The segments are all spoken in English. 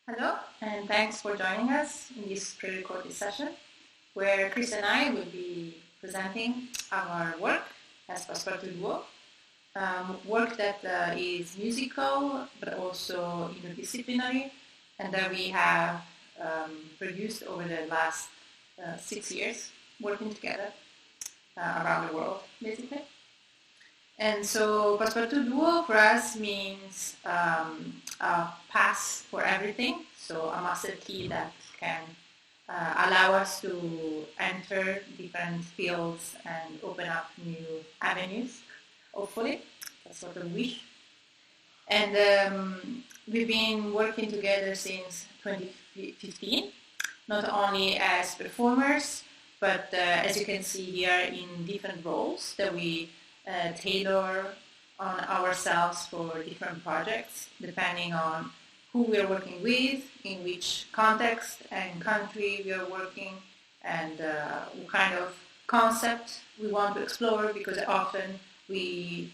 Hello, and thanks for joining us in this pre-recorded session, where Chris and I will be presenting our work as Passepartout Duo, work that is musical but also interdisciplinary, and that we have produced over the last 6 years, working together around the world, basically. And so Passepartout Duo for us means a pass for everything, so a master key that can allow us to enter different fields and open up new avenues, hopefully. That's what we wish. And we've been working together since 2015, not only as performers, but as you can see here, in different roles that we tailor on ourselves for different projects, depending on who we are working with, in which context and country we are working, and what kind of concept we want to explore, because often we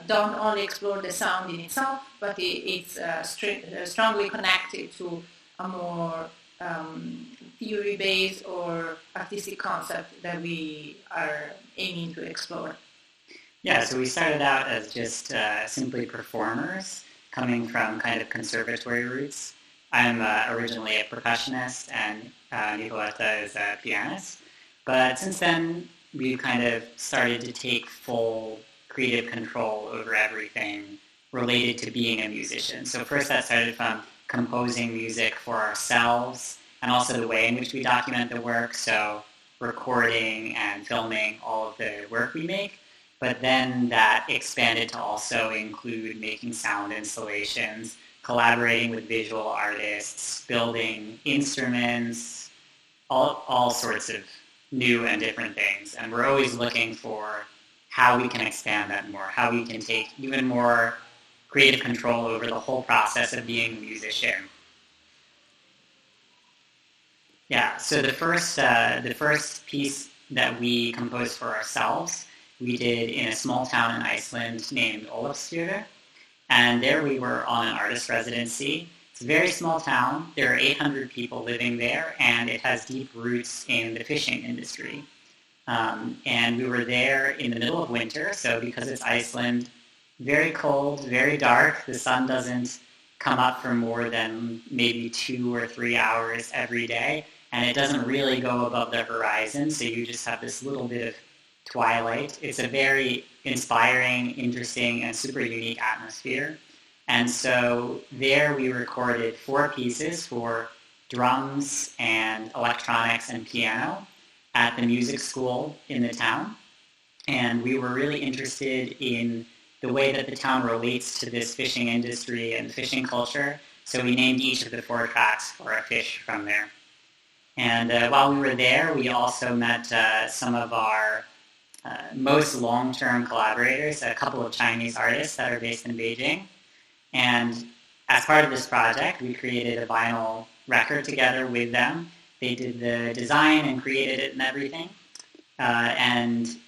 don't only explore the sound in itself, but it's strongly connected to a more theory-based or artistic concept that we are aiming to explore. Yeah, so we started out as just simply performers, coming from kind of conservatory roots. I'm originally a percussionist, and Nicoletta is a pianist. But since then, we've kind of started to take full creative control over everything related to being a musician. So first that started from composing music for ourselves, and also the way in which we document the work, so recording and filming all of the work we make. But then that expanded to also include making sound installations, collaborating with visual artists, building instruments, all sorts of new and different things. And we're always looking for how we can expand that more, how we can take even more creative control over the whole process of being a musician. Yeah, so the first piece that we composed for ourselves we did in a small town in Iceland named Ólafsfjörður, and there we were on an artist residency. It's a very small town. There are 800 people living there, and it has deep roots in the fishing industry. And we were there in the middle of winter, so because it's Iceland, very cold, very dark. The sun doesn't come up for more than maybe 2 or 3 hours every day, and it doesn't really go above the horizon, so you just have this little bit of twilight. It's a very inspiring, interesting, and super unique atmosphere. And so there we recorded 4 pieces for drums and electronics and piano at the music school in the town. And we were really interested in the way that the town relates to this fishing industry and fishing culture. So we named each of the 4 tracks for a fish from there. And while we were there, we also met some of our most long-term collaborators, a couple of Chinese artists that are based in Beijing. And as part of this project, we created a vinyl record together with them. They did the design and created it and everything. And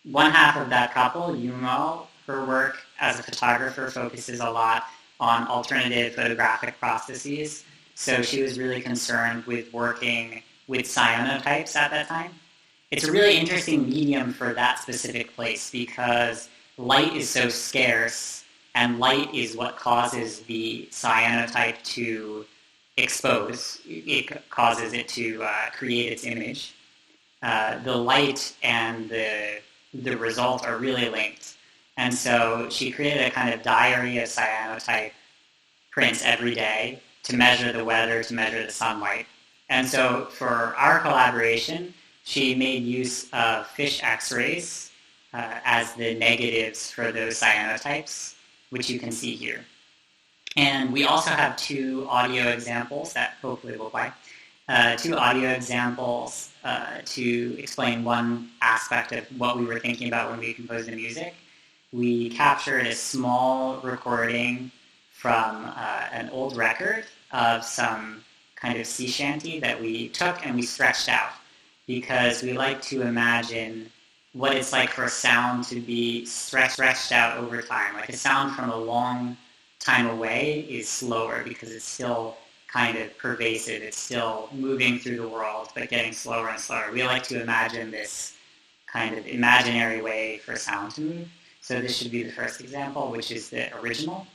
one half of that couple, Yumo, her work as a photographer focuses a lot on alternative photographic processes. So she was really concerned with working with cyanotypes at that time. It's a really interesting medium for that specific place because light is so scarce, and light is what causes the cyanotype to expose. It causes it to create its image. The light and the result are really linked. And so she created a kind of diary of cyanotype prints every day to measure the weather, to measure the sunlight. And so for our collaboration, she made use of fish x-rays as the negatives for those cyanotypes, which you can see here. And we also have 2 audio examples that hopefully will play. 2 audio examples to explain one aspect of what we were thinking about when we composed the music. We captured a small recording from an old record of some kind of sea shanty that we took and we stretched out, because we like to imagine what it's like for a sound to be stretched out over time. Like a sound from a long time away is slower because it's still kind of pervasive. It's still moving through the world, but getting slower and slower. We like to imagine this kind of imaginary way for sound to move. So this should be the first example, which is the original.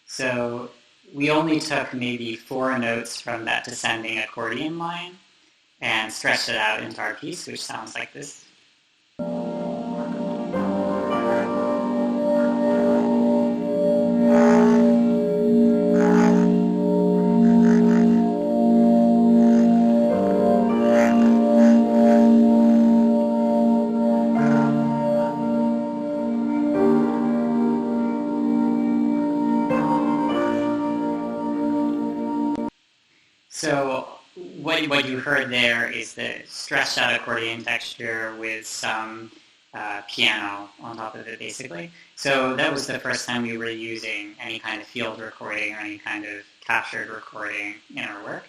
So we only took maybe 4 notes from that descending accordion line and stretched it out into our piece, which sounds like this. So what you heard there is the stretched out accordion texture with some piano on top of it, basically. So that was the first time we were using any kind of field recording or any kind of captured recording in our work.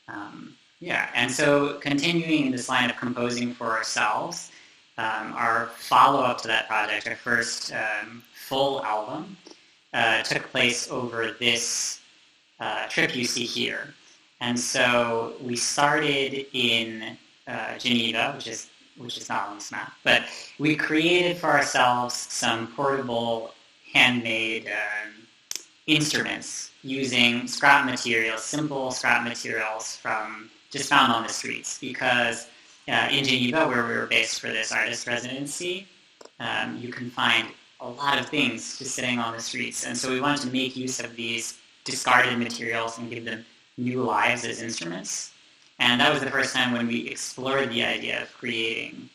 And so continuing in this line of composing for ourselves, our follow-up to that project, our first full album, took place over this trip you see here. And so we started in Geneva, which is not on this map, but we created for ourselves some portable, handmade instruments using scrap materials, simple scrap materials just found on the streets. Because in Geneva, where we were based for this artist residency, you can find a lot of things just sitting on the streets. And so we wanted to make use of these discarded materials and give them new lives as instruments. And that was the first time when we explored the idea of creating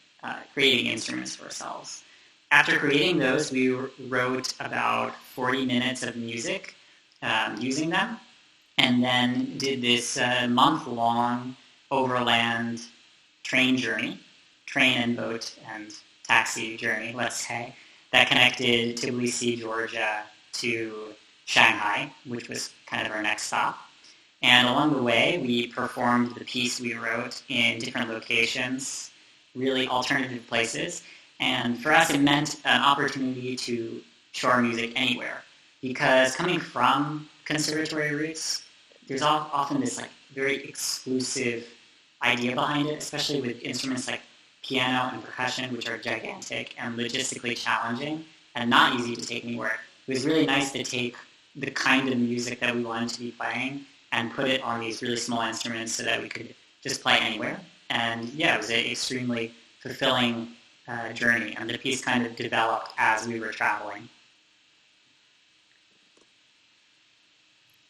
instruments for ourselves. After creating those, we wrote about 40 minutes of music using them, and then did this month-long overland train and boat and taxi journey, let's say, that connected Tbilisi, Georgia to Shanghai, which was kind of our next stop. And along the way, we performed the piece we wrote in different locations, really alternative places. And for us, it meant an opportunity to show our music anywhere. Because coming from conservatory roots, there's often this very exclusive idea behind it, especially with instruments like piano and percussion, which are gigantic and logistically challenging and not easy to take anywhere. It was really nice to take the kind of music that we wanted to be playing and put it on these really small instruments so that we could just play anywhere. And it was an extremely fulfilling journey, and the piece kind of developed as we were traveling.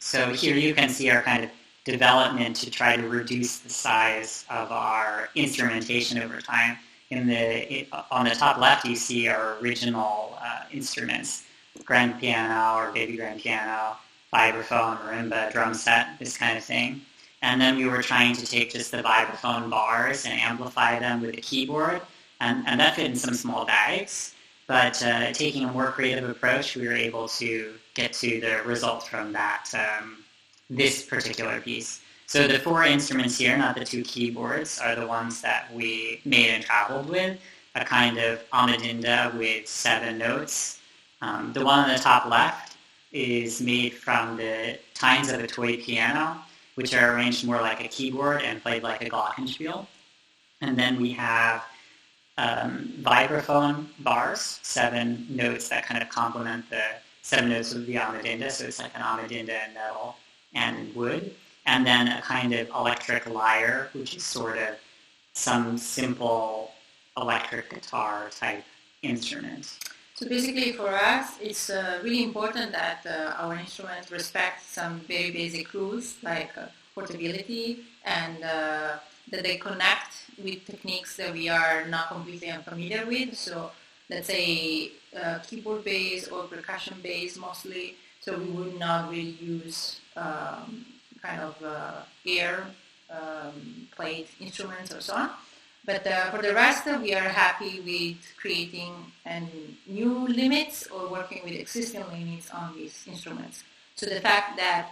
So here you can see our kind of development to try to reduce the size of our instrumentation over time. On the top left, you see our original instruments, grand piano or baby grand piano, vibraphone, marimba, drum set, this kind of thing. And then we were trying to take just the vibraphone bars and amplify them with a keyboard, and that fit in some small bags. But taking a more creative approach, we were able to get to the result from that, this particular piece. So the 4 instruments here, not the 2 keyboards, are the ones that we made and traveled with, a kind of amadinda with 7 notes. The one on the top left is made from the tines of a toy piano, which are arranged more like a keyboard and played like a glockenspiel. And then we have vibraphone bars, 7 notes that kind of complement the 7 notes of the amadinda, so it's like an amadinda in metal and in wood. And then a kind of electric lyre, which is sort of some simple electric guitar type instrument. So basically for us, it's really important that our instruments respect some very basic rules like portability and that they connect with techniques that we are not completely unfamiliar with. So let's say keyboard based or percussion based mostly. So we would not really use air played instruments or so on. But for the rest, we are happy with creating new limits or working with existing limits on these instruments. So the fact that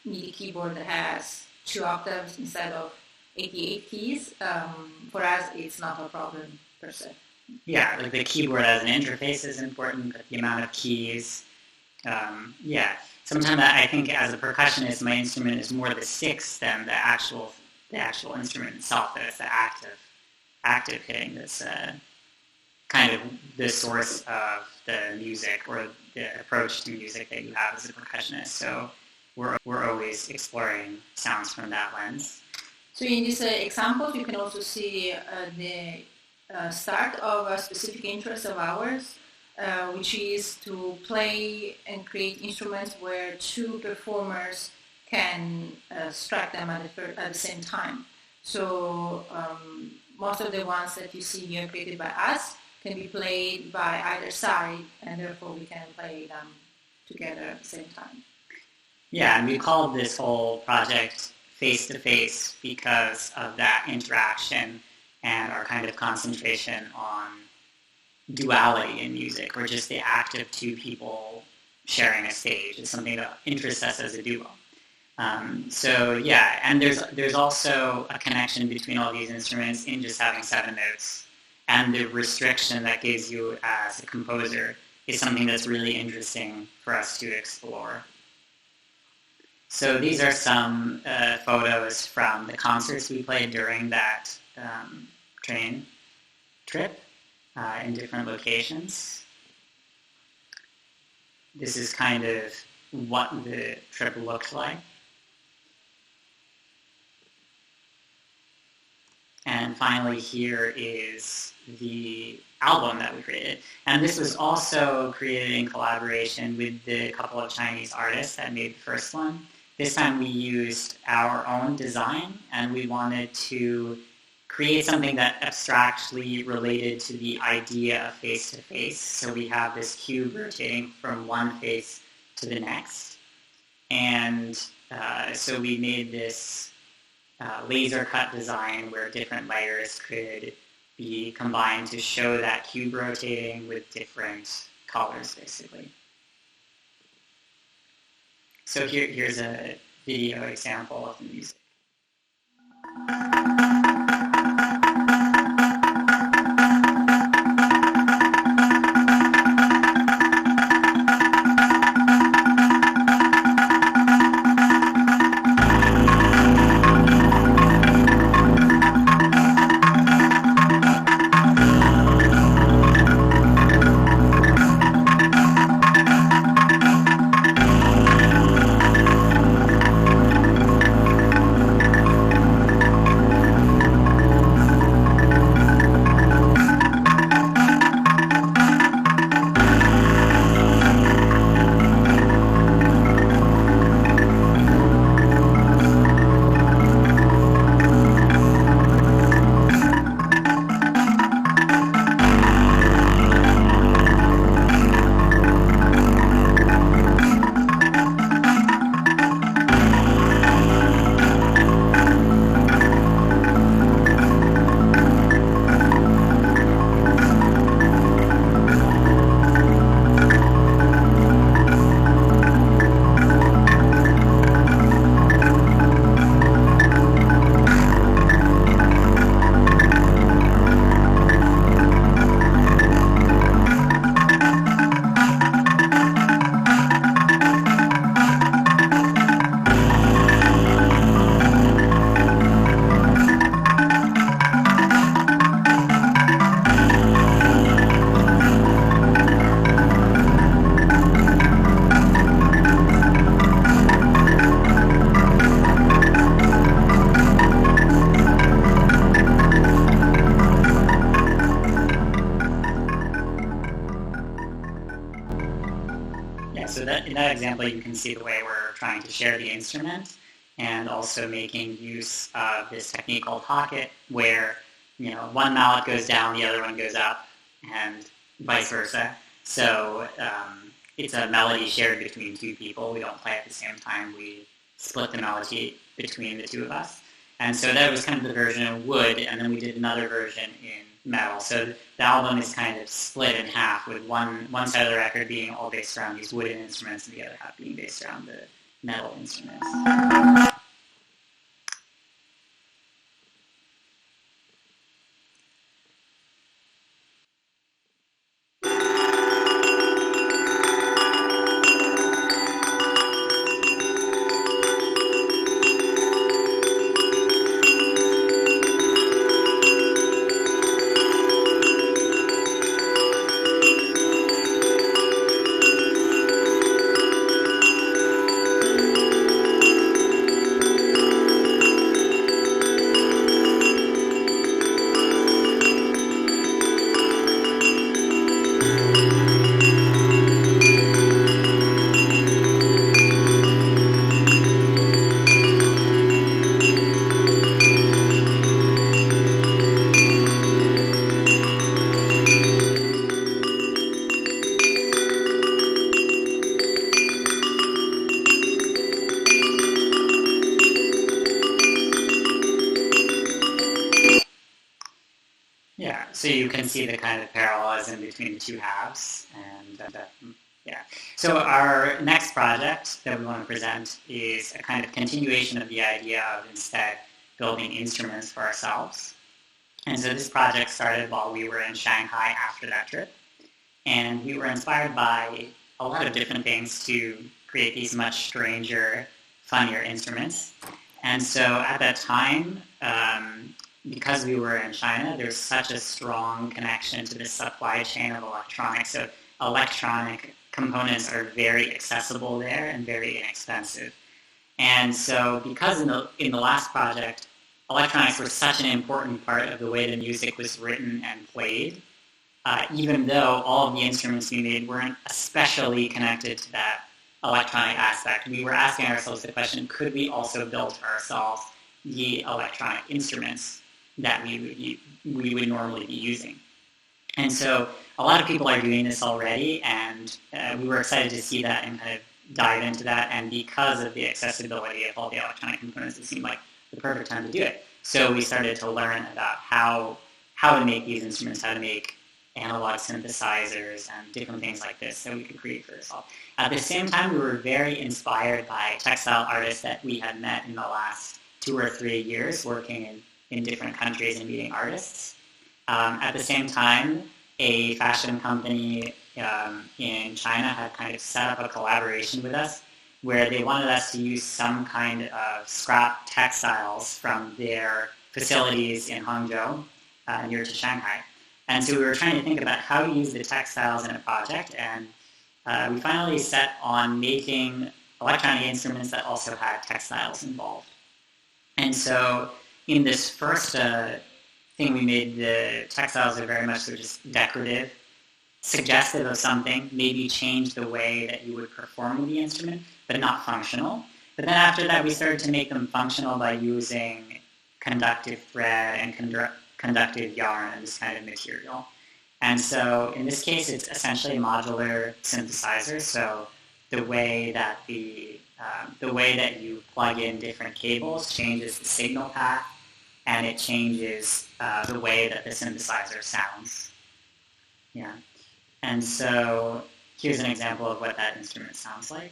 MIDI keyboard has 2 octaves instead of 88 keys, for us it's not a problem per se. Yeah, like the keyboard as an interface is important, but the amount of keys, Sometimes I think as a percussionist, my instrument is more the sticks than the actual instrument itself. That it's the active hitting that's kind of the source of the music or the approach to music that you have as a percussionist. So we're always exploring sounds from that lens. So in these examples, you can also see the start of a specific interest of ours, which is to play and create instruments where 2 performers can strike them at the same time. So most of the ones that you see here created by us can be played by either side, and therefore we can play them together at the same time. Yeah, and we called this whole project face-to-face because of that interaction and our kind of concentration on duality in music, or just the act of 2 people sharing a stage is something that interests us as a duo. And there's also a connection between all these instruments in just having 7 notes, and the restriction that gives you as a composer is something that's really interesting for us to explore. So these are some photos from the concerts we played during that train trip in different locations. This is kind of what the trip looked like. And finally, here is the album that we created. And this was also created in collaboration with the couple of Chinese artists that made the first one. This time we used our own design, and we wanted to create something that abstractly related to the idea of face-to-face. So we have this cube rotating from one face to the next. And so we made this laser cut design where different layers could be combined to show that cube rotating with different colors, basically. So here's a video example of the music. In that example, you can see the way we're trying to share the instrument and also making use of this technique called pocket, where one mallet goes down, the other one goes up, and vice versa. So it's a melody shared between 2 people. We don't play at the same time. We split the melody between the 2 of us. And so that was kind of the version of wood, and then we did another version in metal. So the album is kind of split in half, with one side of the record being all based around these wooden instruments and the other half being based around the metal instruments. So you can see the kind of parallelism between the two halves. And yeah. So our next project that we want to present is a kind of continuation of the idea of instead building instruments for ourselves. And so this project started while we were in Shanghai after that trip. And we were inspired by a lot of different things to create these much stranger, funnier instruments. And so at that time, because we were in China, there's such a strong connection to the supply chain of electronics. So electronic components are very accessible there and very inexpensive. And so because in the last project, electronics were such an important part of the way the music was written and played, even though all of the instruments we made weren't especially connected to that electronic aspect, we were asking ourselves the question, could we also build for ourselves the electronic instruments that we would normally be using? And so a lot of people are doing this already, and we were excited to see that and kind of dive into that. And because of the accessibility of all the electronic components, it seemed like the perfect time to do it. So we started to learn about how to make these instruments, how to make analog synthesizers and different things like this that we could create for ourselves. At the same time, we were very inspired by textile artists that we had met in the last 2 or 3 years working in different countries and meeting artists. At the same time, a fashion company in China had kind of set up a collaboration with us where they wanted us to use some kind of scrap textiles from their facilities in Hangzhou, near to Shanghai. And so we were trying to think about how to use the textiles in a project, and we finally set on making electronic instruments that also had textiles involved. And so in this first thing we made, the textiles are very much sort of just decorative, suggestive of something, maybe change the way that you would perform with the instrument, but not functional. But then after that, we started to make them functional by using conductive thread and conductive yarn and this kind of material. And so in this case, it's essentially a modular synthesizer. So the way that you plug in different cables changes the signal path, and it changes the way that the synthesizer sounds. Yeah. And so here's an example of what that instrument sounds like.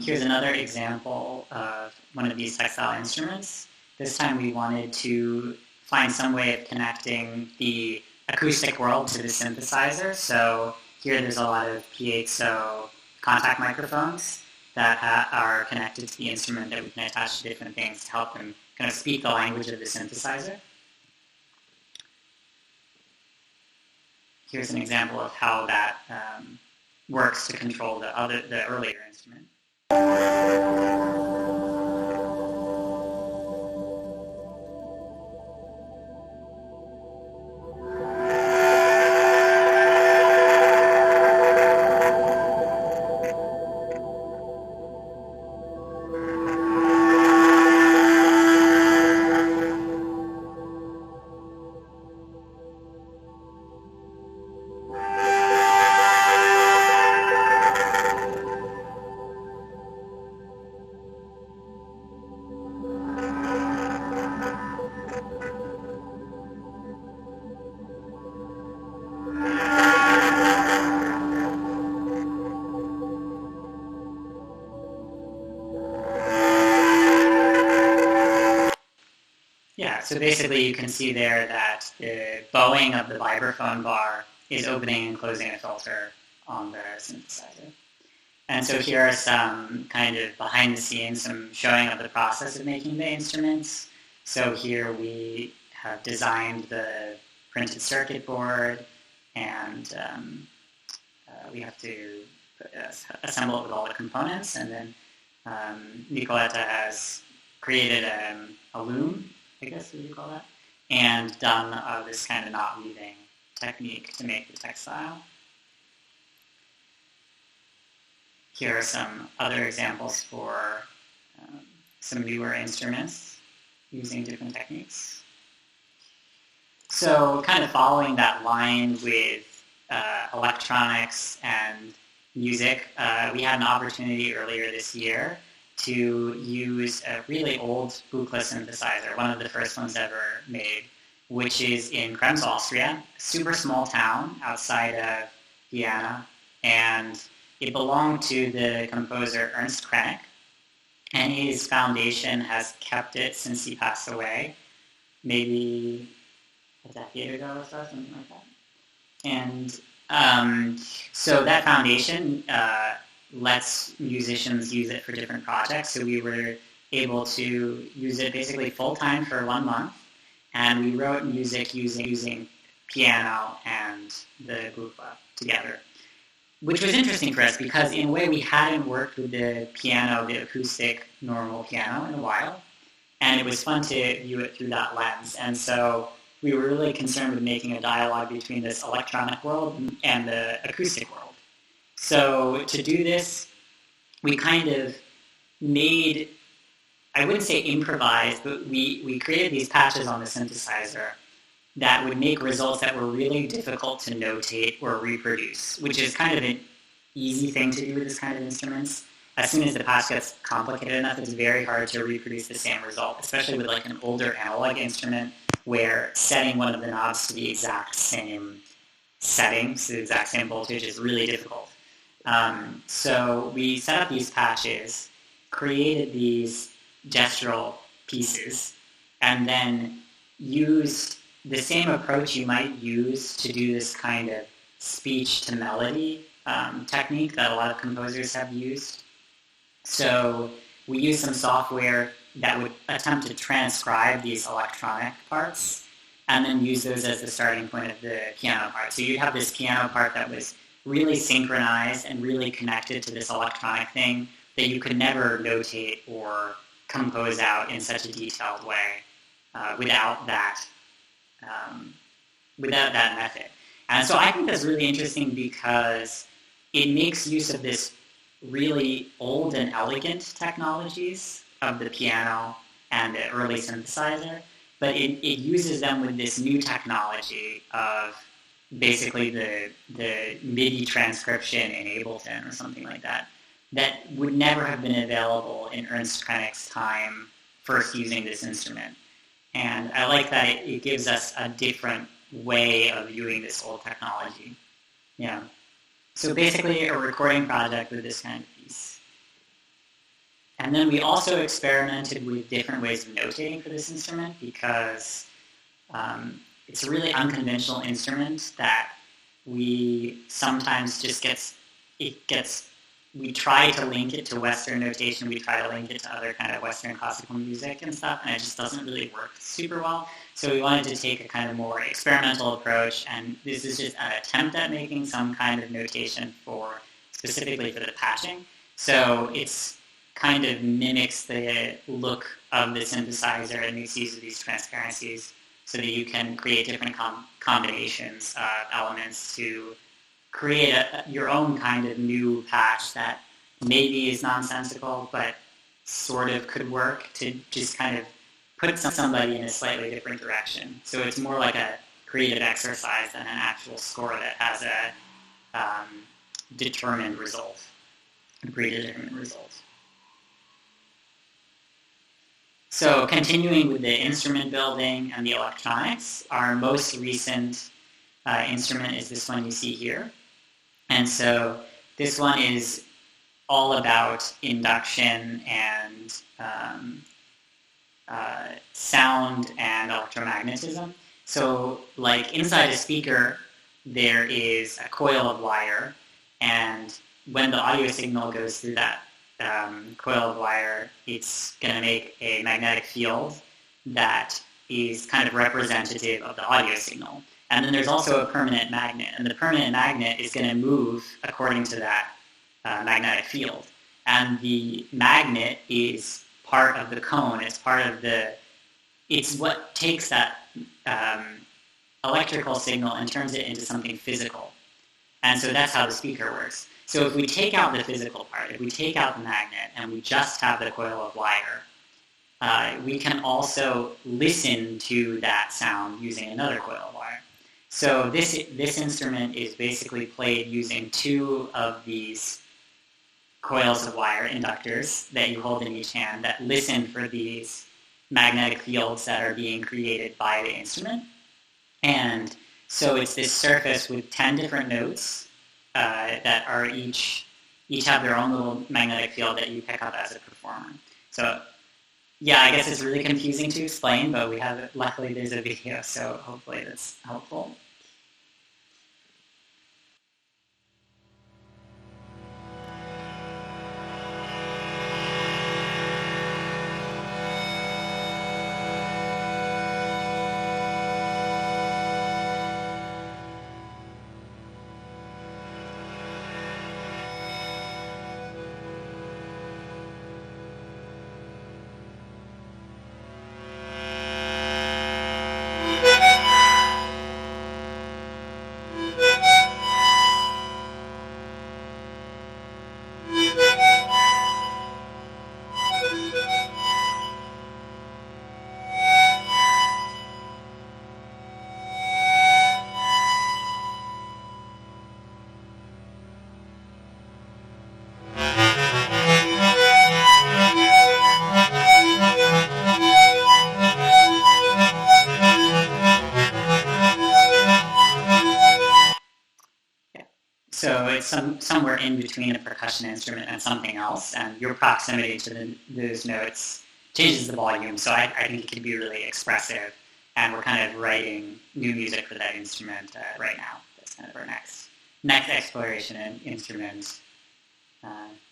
Here's another example of one of these textile instruments. This time we wanted to find some way of connecting the acoustic world to the synthesizer. So here there's a lot of piezo contact microphones that are connected to the instrument that we can attach to different things to help them kind of speak the language of the synthesizer. Here's an example of how that works to control the earlier instrument. So basically you can see there that the bowing of the vibraphone bar is opening and closing a filter on the synthesizer. And so here are some kind of behind the scenes, some showing of the process of making the instruments. So here we have designed the printed circuit board, and we have to assemble it with all the components, and then Nicoletta has created a loom, I guess, what do you call that? and done this kind of knot weaving technique to make the textile. Here are some other examples for some newer instruments using different techniques. So kind of following that line with electronics and music, we had an opportunity earlier this year to use a really old Buchla synthesizer, one of the first ones ever made, which is in Krems, Austria, a super small town outside of Vienna, and it belonged to the composer Ernst Krenek, and his foundation has kept it since he passed away, maybe a decade ago or so, something like that. And so that foundation lets musicians use it for different projects. So we were able to use it basically full-time for 1 month, and we wrote music using piano and the Buchla together, which was interesting for us because in a way we hadn't worked with the piano, the acoustic normal piano, in a while, and it was fun to view it through that lens. And so we were really concerned with making a dialogue between this electronic world and the acoustic world. So to do this, we kind of made, I wouldn't say improvised, but we created these patches on the synthesizer that would make results that were really difficult to notate or reproduce, which is kind of an easy thing to do with this kind of instruments. As soon as the patch gets complicated enough, it's very hard to reproduce the same result, especially with like an older analog instrument where setting one of the knobs to the exact same settings, the exact same voltage, is really difficult. So we set up these patches, created these gestural pieces, and then used the same approach you might use to do this kind of speech to melody technique that a lot of composers have used. So we used some software that would attempt to transcribe these electronic parts and then use those as the starting point of the piano part. So you'd have this piano part that was really synchronized and really connected to this electronic thing that you could never notate or compose out in such a detailed way without that method. And so I think that's really interesting because it makes use of this really old and elegant technologies of the piano and the early synthesizer, but it uses them with this new technology of basically the MIDI transcription in Ableton or something like that, that would never have been available in Ernst Krenek's time first using this instrument. And I like that it gives us a different way of viewing this old technology. Yeah. So basically a recording project with this kind of piece. And then we also experimented with different ways of notating for this instrument because it's a really unconventional instrument that we sometimes just we try to link it to Western notation, we try to link it to other kind of Western classical music and stuff, and it just doesn't really work super well. So we wanted to take a kind of more experimental approach, and this is just an attempt at making some kind of notation specifically for the patching. So it's kind of mimics the look of the synthesizer and makes use of these transparencies so that you can create different combinations of elements to create your own kind of new patch that maybe is nonsensical, but sort of could work to just kind of put somebody in a slightly different direction. So it's more like a creative exercise than an actual score that has a determined result, a predetermined result. So continuing with the instrument building and the electronics, our most recent instrument is this one you see here. And so this one is all about induction and sound and electromagnetism. So like inside a speaker, there is a coil of wire, and when the audio signal goes through that coil of wire, it's going to make a magnetic field that is kind of representative of the audio signal. And then there's also a permanent magnet, and the permanent magnet is going to move according to that magnetic field. And the magnet is part of the cone. It's what takes that electrical signal and turns it into something physical. And so that's how the speaker works. So if we take out the physical part, if we take out the magnet and we just have the coil of wire, we can also listen to that sound using another coil of wire. So this instrument is basically played using two of these coils of wire, inductors, that you hold in each hand that listen for these magnetic fields that are being created by the instrument. And so it's this surface with 10 different notes that are each have their own little magnetic field that you pick up as a performer. So yeah, I guess it's really confusing to explain, but luckily there's a video, so hopefully that's helpful. So it's somewhere in between a percussion instrument and something else, and your proximity to those notes changes the volume, so I think it can be really expressive, and we're kind of writing new music for that instrument right now. That's kind of our next exploration in instrument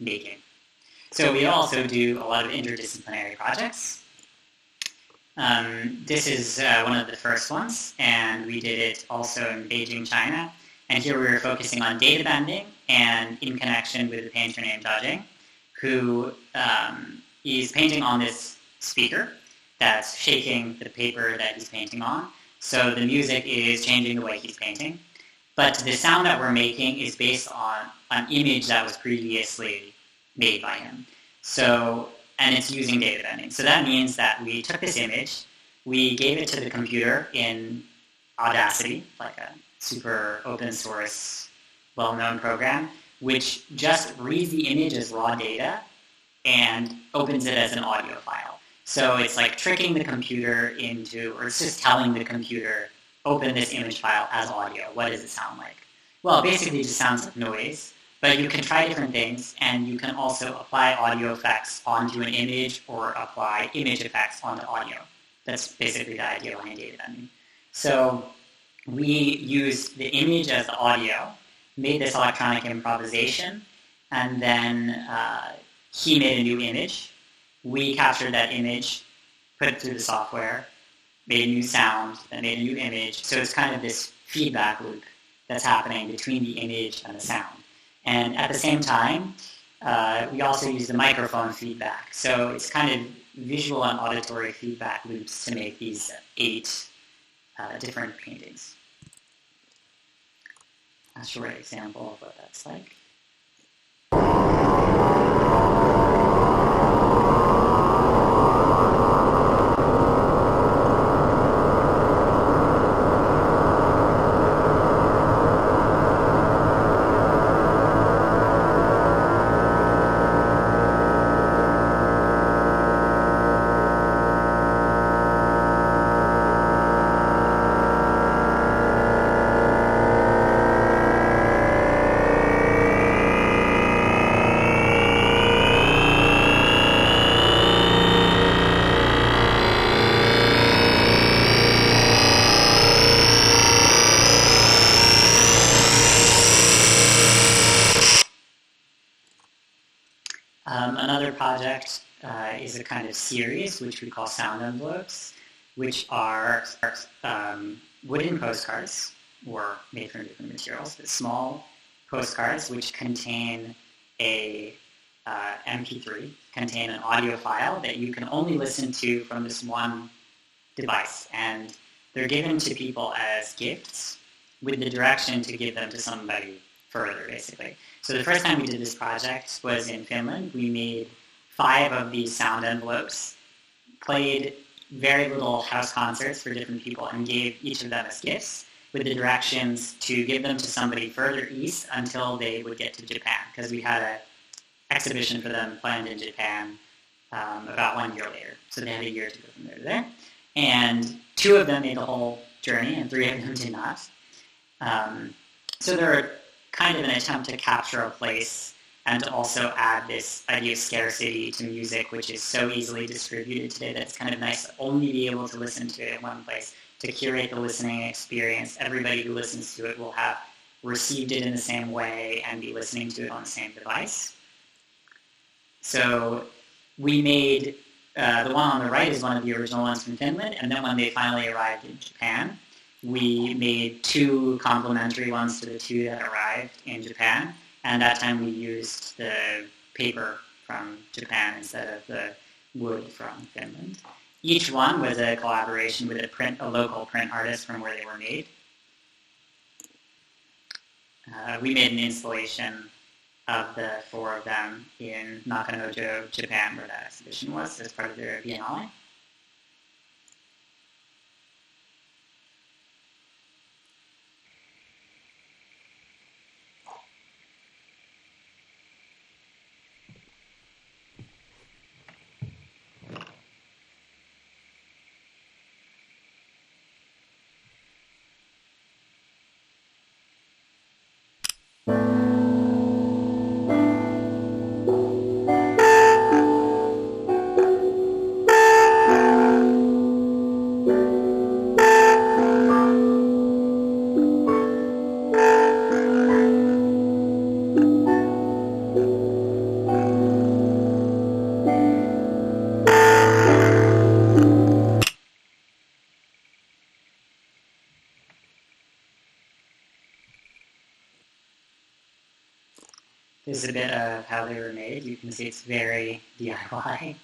making. So we also do a lot of interdisciplinary projects. This is one of the first ones, and we did it also in Beijing, China. And here we were focusing on data bending and in connection with a painter named Jia, who is painting on this speaker that's shaking the paper that he's painting on. So the music is changing the way he's painting. But the sound that we're making is based on an image that was previously made by him. So, and it's using data bending. So that means that we took this image, we gave it to the computer in Audacity, like a super open source, well-known program, which just reads the image as raw data and opens it as an audio file. So it's like tricking the computer into, or it's just telling the computer, open this image file as audio. What does it sound like? Well, basically it just sounds like noise, but you can try different things, and you can also apply audio effects onto an image or apply image effects onto audio. That's basically the idea behind data bending. So we used the image as the audio, made this electronic improvisation, and then he made a new image. We captured that image, put it through the software, made a new sound, then made a new image. So it's kind of this feedback loop that's happening between the image and the sound. And at the same time, we also use the microphone feedback. So it's kind of visual and auditory feedback loops to make these 8 different paintings. A short example of what that's like. Another project is a kind of series which we call sound envelopes, which are wooden postcards, or made from different materials, but small postcards which contain a MP3, contain an audio file that you can only listen to from this one device. And they're given to people as gifts with the direction to give them to somebody further, basically. So the first time we did this project was in Finland. We made 5 of these sound envelopes, played very little house concerts for different people, and gave each of them as gifts with the directions to give them to somebody further east until they would get to Japan, because we had an exhibition for them planned in Japan about 1 year later. So they had a year to go from there to there. And 2 of them made the whole journey, and 3 of them did not. So they're kind of an attempt to capture a place and to also add this idea of scarcity to music, which is so easily distributed today that it's kind of nice to only be able to listen to it in one place, to curate the listening experience. Everybody who listens to it will have received it in the same way and be listening to it on the same device. So we made, the one on the right is one of the original ones from Finland, and then when they finally arrived in Japan, we made 2 complementary ones to the 2 that arrived in Japan, and that time we used the paper from Japan instead of the wood from Finland. Each one was a collaboration with a local print artist from where they were made. We made an installation of the 4 of them in Nakanojo, Japan, where that exhibition was as part of their biennale. This is a bit of how they were made. You can see it's very DIY.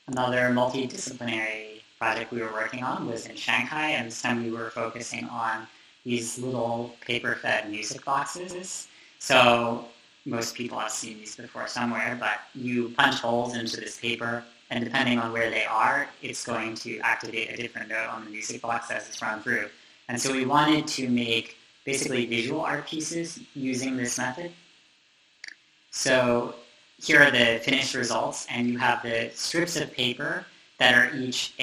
Another multidisciplinary project we were working on was in Shanghai, and this time we were focusing on these little paper-fed music boxes. So most people have seen these before somewhere, but you punch holes into this paper, and depending on where they are, it's going to activate a different note on the music box as it's run through. And so we wanted to make basically visual art pieces using this method. So here are the finished results, and you have the strips of paper that are each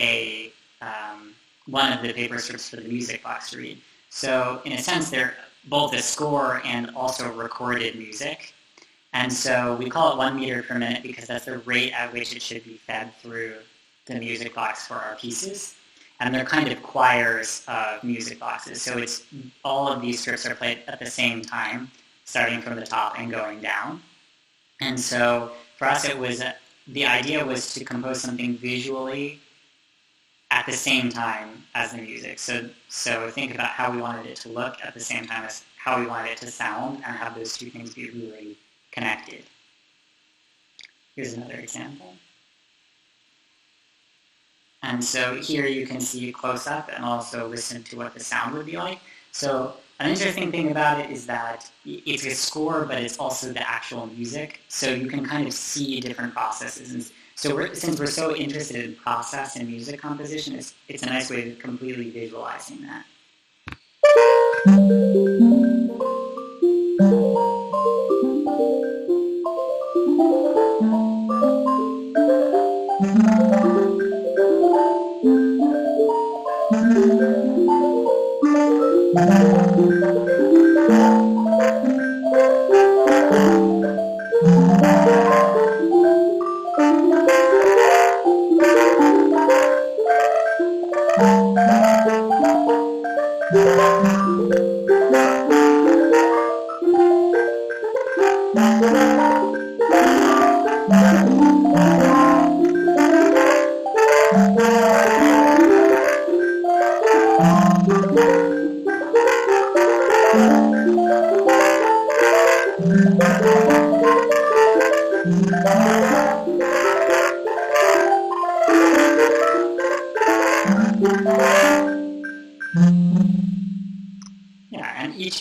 one of the paper strips for the music box to read. So in a sense, they're both a score and also recorded music. And so we call it 1 meter per minute because that's the rate at which it should be fed through the music box for our pieces. And they're kind of choirs of music boxes. So it's all of these strips are played at the same time, starting from the top and going down. And so for us, it was the idea was to compose something visually at the same time as the music. So think about how we wanted it to look at the same time as how we wanted it to sound, and have those 2 things be really connected. Here's another example. And so here you can see a close-up and also listen to what the sound would be like. So an interesting thing about it is that it's a score, but it's also the actual music. So you can kind of see different processes. And so since we're so interested in process and music composition, it's a nice way of completely visualizing that.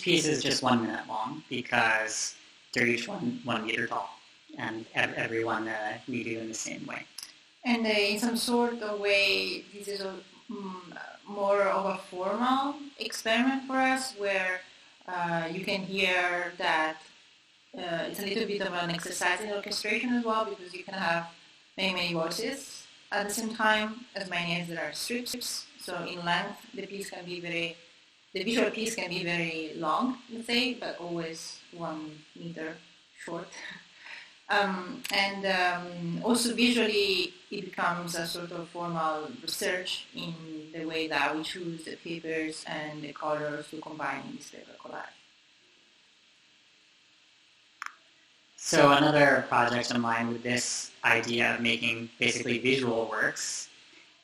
each piece is just 1 minute long because they're each 1 meter tall, and every one we do in the same way. And in some sort of way, this is more of a formal experiment for us, where you can hear that it's a little bit of an exercise in orchestration as well, because you can have many voices at the same time, as many as there are strips. So in length, the visual piece can be very long, let's say, but always 1 meter short. Also visually, it becomes a sort of formal research in the way that we choose the papers and the colors to combine in this paper collage. So another project in line with this idea of making basically visual works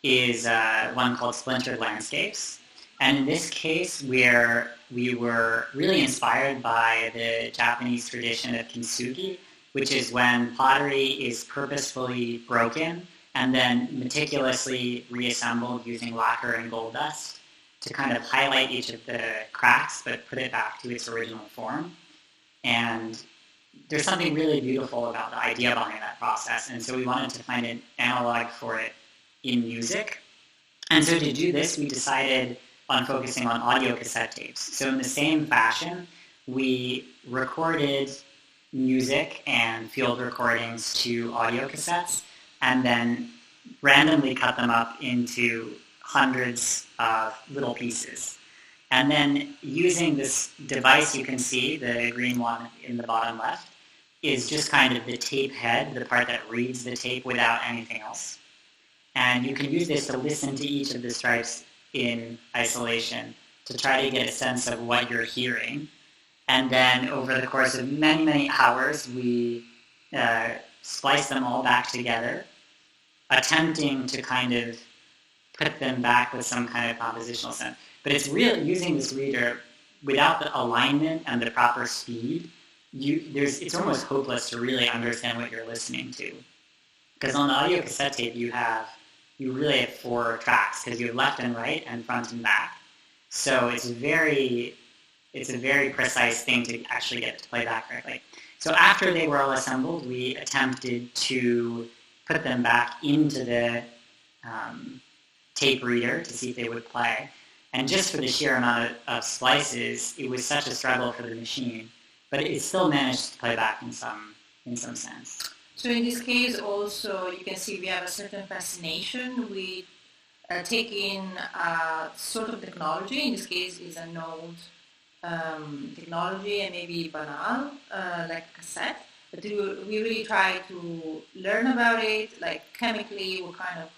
is one called Splintered Landscapes. And in this case, we were really inspired by the Japanese tradition of kintsugi, which is when pottery is purposefully broken and then meticulously reassembled using lacquer and gold dust to kind of highlight each of the cracks but put it back to its original form. And there's something really beautiful about the idea behind that process, and so we wanted to find an analog for it in music. And so to do this, we decided on focusing on audio cassette tapes. So in the same fashion, we recorded music and field recordings to audio cassettes, and then randomly cut them up into hundreds of little pieces. And then using this device you can see, the green one in the bottom left, is just kind of the tape head, the part that reads the tape without anything else. And you can use this to listen to each of the stripes in isolation to try to get a sense of what you're hearing. And then over the course of many hours, we splice them all back together, attempting to kind of put them back with some kind of compositional sense. But it's really using this reader without the alignment and the proper speed. It's almost hopeless to really understand what you're listening to. Because on the audio cassette tape, you really have 4 tracks, because you have left and right and front and back. So it's a very precise thing to actually get to play back correctly. So after they were all assembled, we attempted to put them back into the tape reader to see if they would play. And just for the sheer amount of splices, it was such a struggle for the machine. But it still managed to play back in some sense. So in this case also, you can see we have a certain fascination with taking sort of technology. In this case, is an old technology and maybe banal, like a cassette. But we really try to learn about it, like chemically, what kind of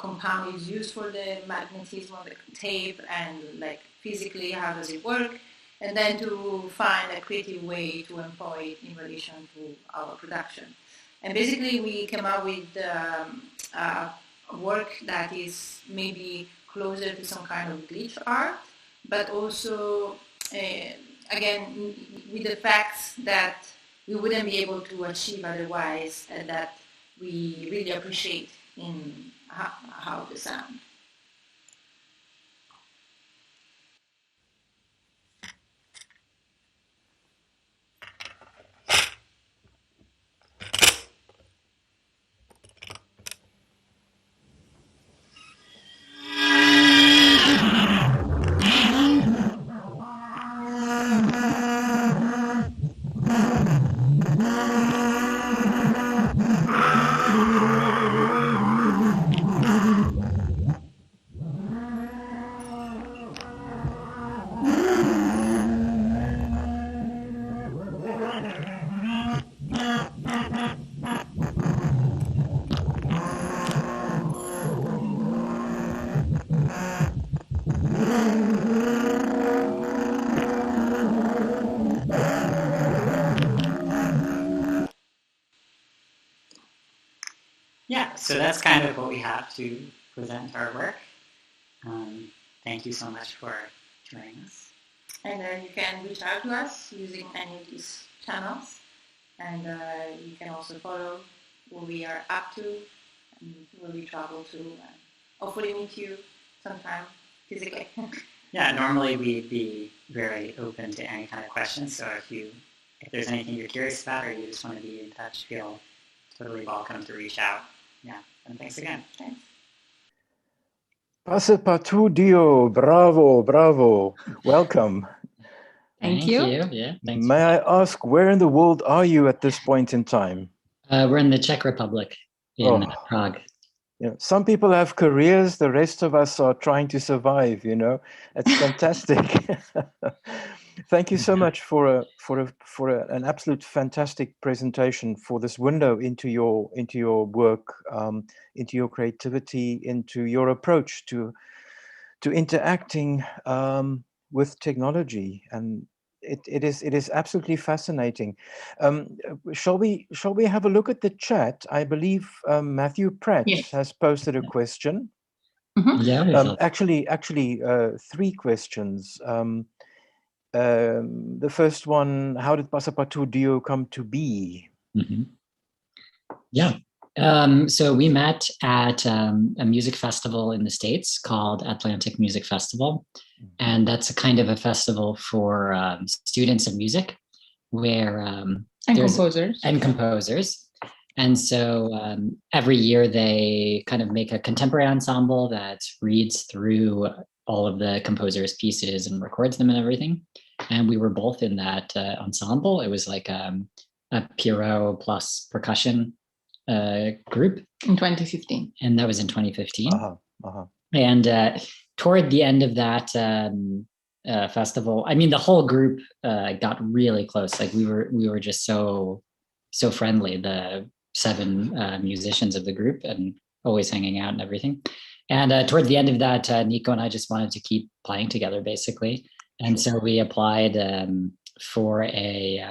compound is used for the magnetism of the tape, and like physically, how does it work? And then to find a creative way to employ it in relation to our production. And basically we came up with work that is maybe closer to some kind of glitch art, but also, again, with the facts that we wouldn't be able to achieve otherwise, and that we really appreciate in how they sound. Yeah, so that's kind of what we have to present our work. Thank you so much for joining us. And you can reach out to us using any of these channels. And you can also follow what we are up to and where we travel to, and hopefully meet you sometime physically. Yeah, normally we'd be very open to any kind of questions. So if there's anything you're curious about or you just want to be in touch, feel totally welcome to reach out. Yeah, and thanks again. Thanks. Passepartout Duo, bravo, bravo. Welcome. Thank you. Yeah, thanks. May I ask, where in the world are you at this point in time? We're in the Czech Republic, in Prague. You know, some people have careers, the rest of us are trying to survive, you know. It's fantastic. Thank you so much for an absolute fantastic presentation, for this window into your work, into your creativity, into your approach to interacting with technology, and it is absolutely fascinating. Shall we have a look at the chat? I believe Matthew Pratt has posted a question. Mm-hmm. Yeah. Actually, 3 questions. The first one: how did Passepartout Duo come to be? Mm-hmm. Yeah. So we met at a music festival in the States called Atlantic Music Festival. And that's a kind of a festival for students of music, where and composers. And so every year they kind of make a contemporary ensemble that reads through all of the composers' pieces and records them and everything. And we were both in that ensemble. It was like a Pierrot plus percussion group in 2015, and that was in 2015. And toward the end of that festival, I mean, the whole group got really close. Like we were just so friendly, the 7 musicians of the group, and always hanging out and everything. And toward the end of that, Nico and I just wanted to keep playing together, basically. And so we applied for a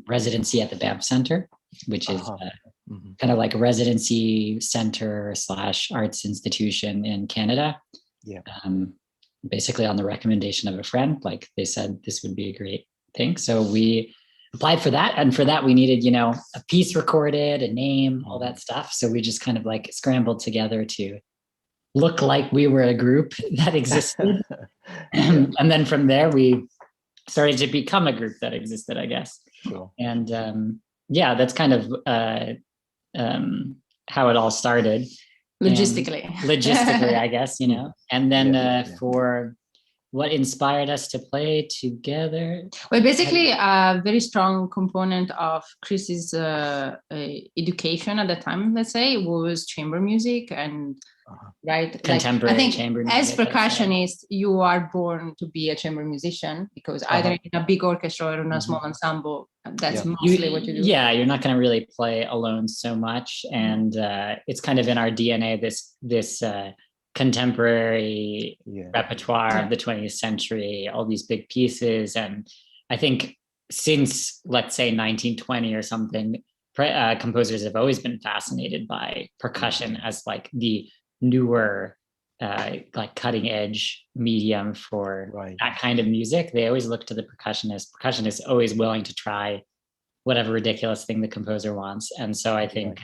residency at the Banff Center, which is kind of like a residency center / arts institution in Canada. Yeah. Basically on the recommendation of a friend, like they said this would be a great thing. So we applied for that. And for that, we needed, you know, a piece recorded, a name, all that stuff. So we just kind of like scrambled together to look like we were a group that existed. And then from there, we started to become a group that existed, I guess. Sure. And yeah, that's kind of how it all started. Logistically, I guess, you know. And then for what inspired us to play together? Well, basically, a very strong component of Chris's education at the time, let's say, was chamber music and right contemporary, like, I think chamber music. As percussionist, you are born to be a chamber musician, because either in a big orchestra or in a small ensemble, that's mostly what you do. Yeah, you're not going to really play alone so much, and it's kind of in our DNA. This contemporary repertoire of the 20th century, all these big pieces. And I think since, let's say, 1920 or something, composers have always been fascinated by percussion as like the newer, like cutting edge medium for that kind of music. They always look to the percussionist. Percussionist is always willing to try whatever ridiculous thing the composer wants. And so I think,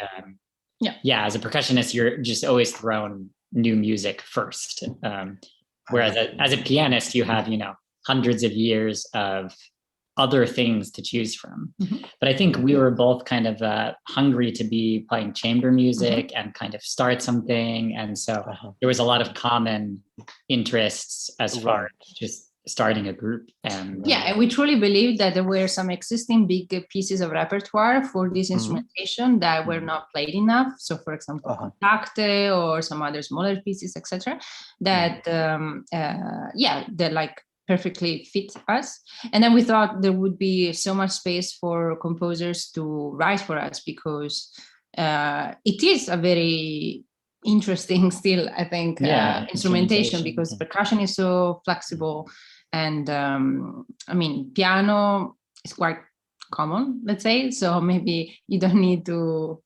as a percussionist, you're just always thrown new music first. Whereas as a pianist, you have, hundreds of years of other things to choose from. But I think we were both kind of hungry to be playing chamber music and kind of start something. And so there was a lot of common interests as far as just starting a group. And and we truly believe that there were some existing big pieces of repertoire for this instrumentation that were not played enough. So for example, Contacte or some other smaller pieces, etc., that that like perfectly fit us. And then we thought there would be so much space for composers to write for us, because it is a very interesting still, I think, instrumentation, because percussion is so flexible. And I mean, piano is quite common, let's say, so maybe you don't need to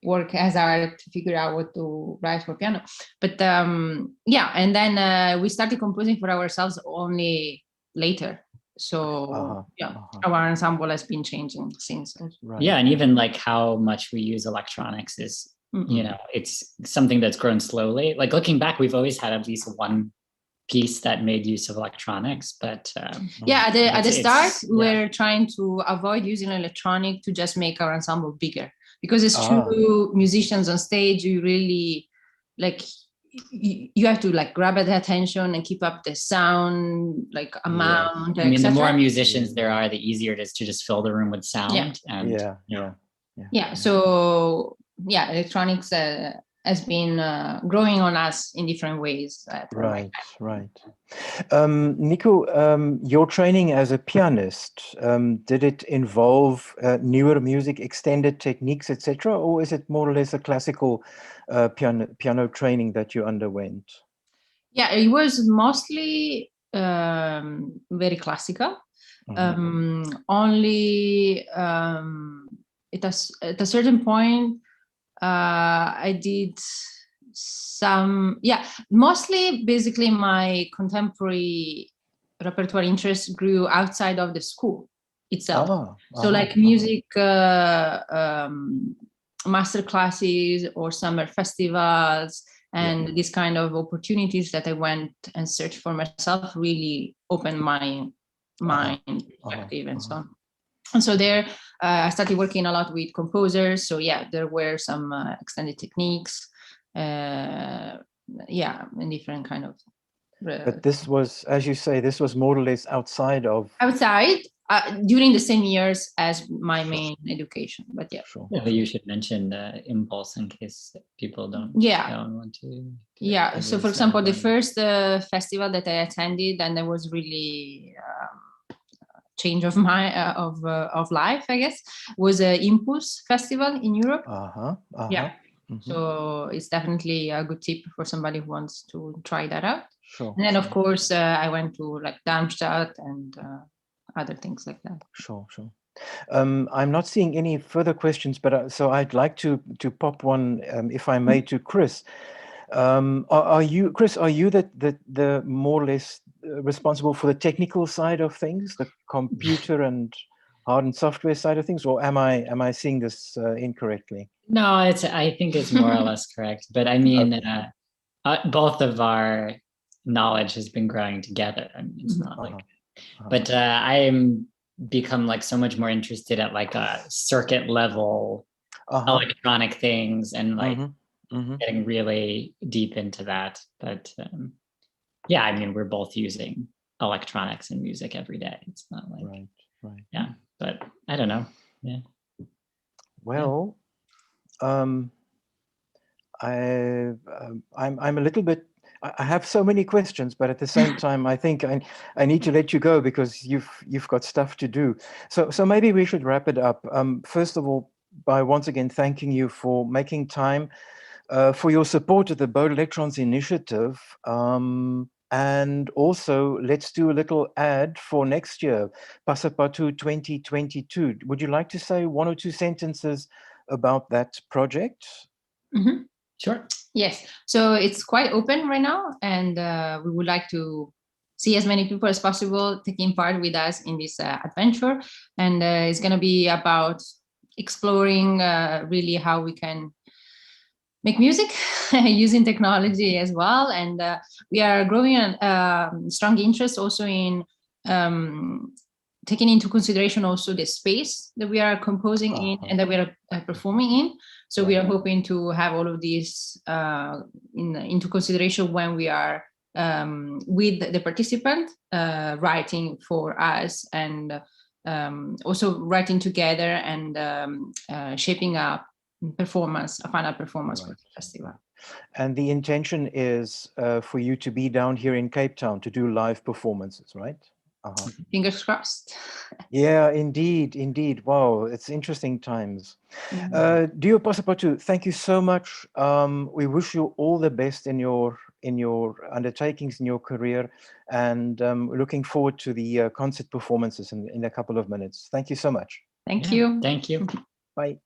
work as hard to figure out what to write for piano. But and then we started composing for ourselves only later. So our ensemble has been changing since. Yeah, and even like how much we use electronics is You know, it's something that's grown slowly. Like looking back, we've always had at least one piece that made use of electronics, but yeah, at the start we were trying to avoid using electronic to just make our ensemble bigger, because it's two musicians on stage. You really like you have to like grab at the attention and keep up the sound like amount. I mean, the more musicians there are, the easier it is to just fill the room with sound. So electronics has been growing on us in different ways. Right. Nico, your training as a pianist, did it involve newer music, extended techniques, etc., or is it more or less a classical piano training that you underwent? Yeah, it was mostly very classical. Only at a certain point, I did some, mostly basically my contemporary repertoire interest grew outside of the school itself. So like music master classes or summer festivals and these kind of opportunities that I went and searched for myself really opened my mind, perspective and so on. And so there, I started working a lot with composers. So there were some extended techniques, and different kind of. But this was, as you say, this was more or less outside during the same years as my main education. But you should mention Impulse in case people don't want to. So for example, the first festival that I attended, and there was really change of my of life, I guess, was a Impulse festival in Europe. So it's definitely a good tip for somebody who wants to try that out. And then of course I went to like Darmstadt and other things like that. Sure. I'm not seeing any further questions, but so I'd like to pop one, if I may, to Chris. Are you the more or less responsible for the technical side of things, the computer and hard and software side of things, or am I seeing this incorrectly? No, I think it's more or less correct. But I mean, both of our knowledge has been growing together. I mean, it's not like. But I am become like so much more interested at like a circuit level electronic things and like getting really deep into that. But I mean, we're both using electronics in music every day. It's not like but I don't know. Well, I'm a little bit. I have so many questions, but at the same time, I think I need to let you go because you've got stuff to do. So maybe we should wrap it up. First of all, by once again thanking you for making time, for your support of the Boat Electrons initiative, and also let's do a little ad for next year, Passepartout 2022. Would you like to say one or two sentences about that project? Sure. Yes. So it's quite open right now, and we would like to see as many people as possible taking part with us in this adventure. And it's going to be about exploring really how we can make music using technology as well. And we are growing a strong interest also in taking into consideration also the space that we are composing in and that we are performing in. So we are hoping to have all of these into consideration when we are with the participant writing for us and also writing together and shaping up a final performance for the festival. And the intention is for you to be down here in Cape Town to do live performances, right? Fingers crossed. Yeah, indeed. Wow, it's interesting times. Dear Passepartout, thank you so much. We wish you all the best in your undertakings, in your career, and looking forward to the concert performances in a couple of minutes. Thank you so much. Thank you. Thank you. Bye.